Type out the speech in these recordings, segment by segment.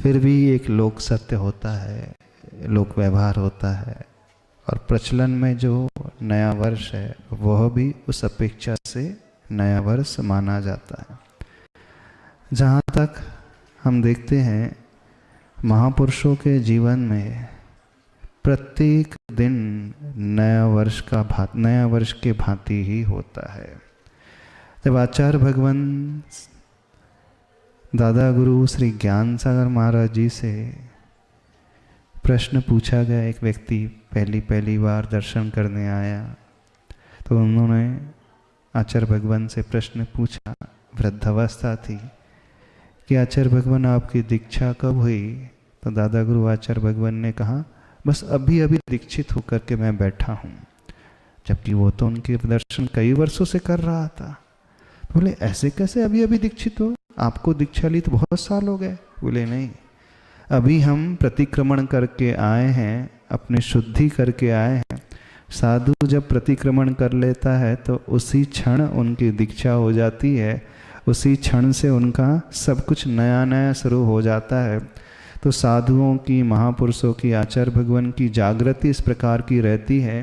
फिर भी एक लोक सत्य होता है, लोक व्यवहार होता है, और प्रचलन में जो नया वर्ष है वह भी उस अपेक्षा से नया वर्ष माना जाता है। जहाँ तक हम देखते हैं महापुरुषों के जीवन में प्रत्येक दिन नया वर्ष के भांति ही होता है। जब आचार्य भगवान दादा गुरु श्री ज्ञान सागर महाराज जी से प्रश्न पूछा गया, एक व्यक्ति पहली बार दर्शन करने आया, तो उन्होंने आचार्य भगवान से प्रश्न पूछा, वृद्धावस्था थी, कि आचार्य भगवान आपकी दीक्षा कब हुई? तो दादा गुरु आचार्य भगवान ने कहा, बस अभी अभी दीक्षित होकर के मैं बैठा हूँ। जबकि वो तो उनके दर्शन कई वर्षों से कर रहा था। बोले ऐसे कैसे अभी अभी दीक्षित हो? आपको दीक्षा ली तो बहुत साल हो गए। बोले नहीं, अभी हम प्रतिक्रमण करके आए हैं, अपने शुद्धि करके आए हैं। साधु जब प्रतिक्रमण कर लेता है तो उसी क्षण उनकी दीक्षा हो जाती है, उसी क्षण से उनका सब कुछ नया नया शुरू हो जाता है। तो साधुओं की, महापुरुषों की, आचार्य भगवान की जागृति इस प्रकार की रहती है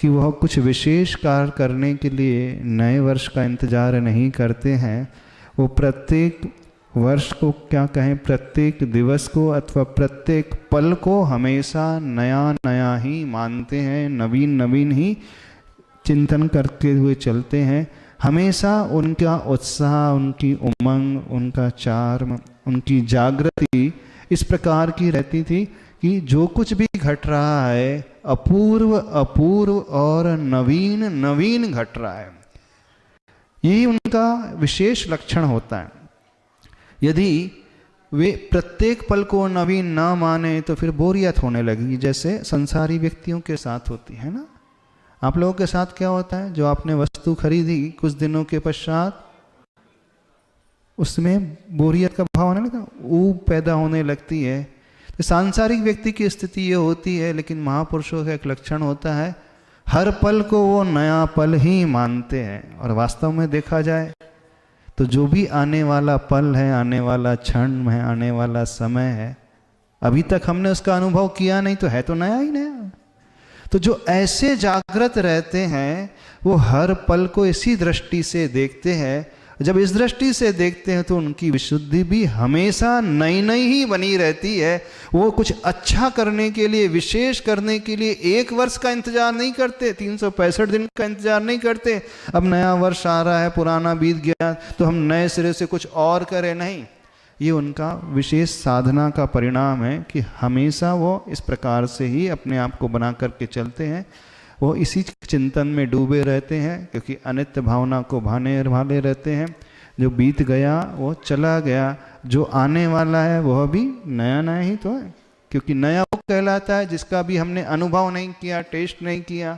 कि वह कुछ विशेष कार्य करने के लिए नए वर्ष का इंतजार नहीं करते हैं। वो प्रत्येक वर्ष को, क्या कहें, प्रत्येक दिवस को अथवा प्रत्येक पल को हमेशा नया नया ही मानते हैं, नवीन नवीन ही चिंतन करते हुए चलते हैं। हमेशा उनका उत्साह, उनकी उमंग, उनका चार्म, उनकी जागृति इस प्रकार की रहती थी कि जो कुछ भी घट रहा है अपूर्व अपूर्व और नवीन नवीन घट रहा है। यही उनका विशेष लक्षण होता है। यदि वे प्रत्येक पल को नवीन ना माने तो फिर बोरियत होने लगेगी, जैसे संसारी व्यक्तियों के साथ होती है ना। आप लोगों के साथ क्या होता है, जो आपने वस्तु खरीदी कुछ दिनों के पश्चात उसमें बोरियत का भाव आने लगता, ऊब पैदा होने लगती है। तो सांसारिक व्यक्ति की स्थिति ये होती है, लेकिन महापुरुषों का एक लक्षण होता है, हर पल को वो नया पल ही मानते हैं। और वास्तव में देखा जाए तो जो भी आने वाला पल है, आने वाला क्षण है, आने वाला समय है, अभी तक हमने उसका अनुभव किया नहीं तो है तो नया ही नया। तो जो ऐसे जागृत रहते हैं वो हर पल को इसी दृष्टि से देखते हैं। जब इस दृष्टि से देखते हैं तो उनकी विशुद्धि भी हमेशा नई नई ही बनी रहती है। वो कुछ अच्छा करने के लिए, विशेष करने के लिए एक वर्ष का इंतजार नहीं करते, 365 दिन का इंतजार नहीं करते। अब नया वर्ष आ रहा है, पुराना बीत गया तो हम नए सिरे से कुछ और करें, नहीं। ये उनका विशेष साधना का परिणाम है कि हमेशा वो इस प्रकार से ही अपने आप को बना करके चलते हैं। वो इसी चिंतन में डूबे रहते हैं, क्योंकि अनित्य भावना को भाले रहते हैं। जो बीत गया वो चला गया, जो आने वाला है वह भी नया नया ही तो है। क्योंकि नया वो कहलाता है जिसका भी हमने अनुभव नहीं किया, टेस्ट नहीं किया,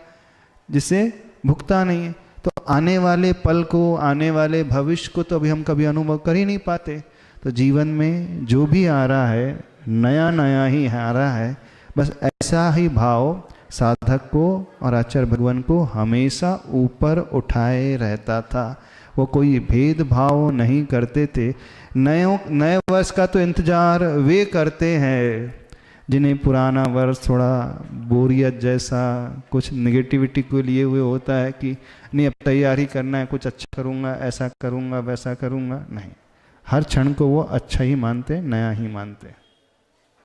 जिसे भुगता नहीं है। तो आने वाले पल को, आने वाले भविष्य को तो अभी हम कभी अनुभव कर ही नहीं पाते। तो जीवन में जो भी आ रहा है नया नया ही आ रहा है। बस ऐसा ही भाव साधक को और आचार्य भगवान को हमेशा ऊपर उठाए रहता था। वो कोई भेदभाव नहीं करते थे। नए वर्ष का तो इंतजार वे करते हैं जिन्हें पुराना वर्ष थोड़ा बोरियत जैसा, कुछ नेगेटिविटी को लिए हुए होता है कि नहीं अब तैयारी करना है, कुछ अच्छा करूँगा, ऐसा करूँगा, वैसा करूँगा। नहीं, हर क्षण को वो अच्छा ही मानते, नया ही मानते।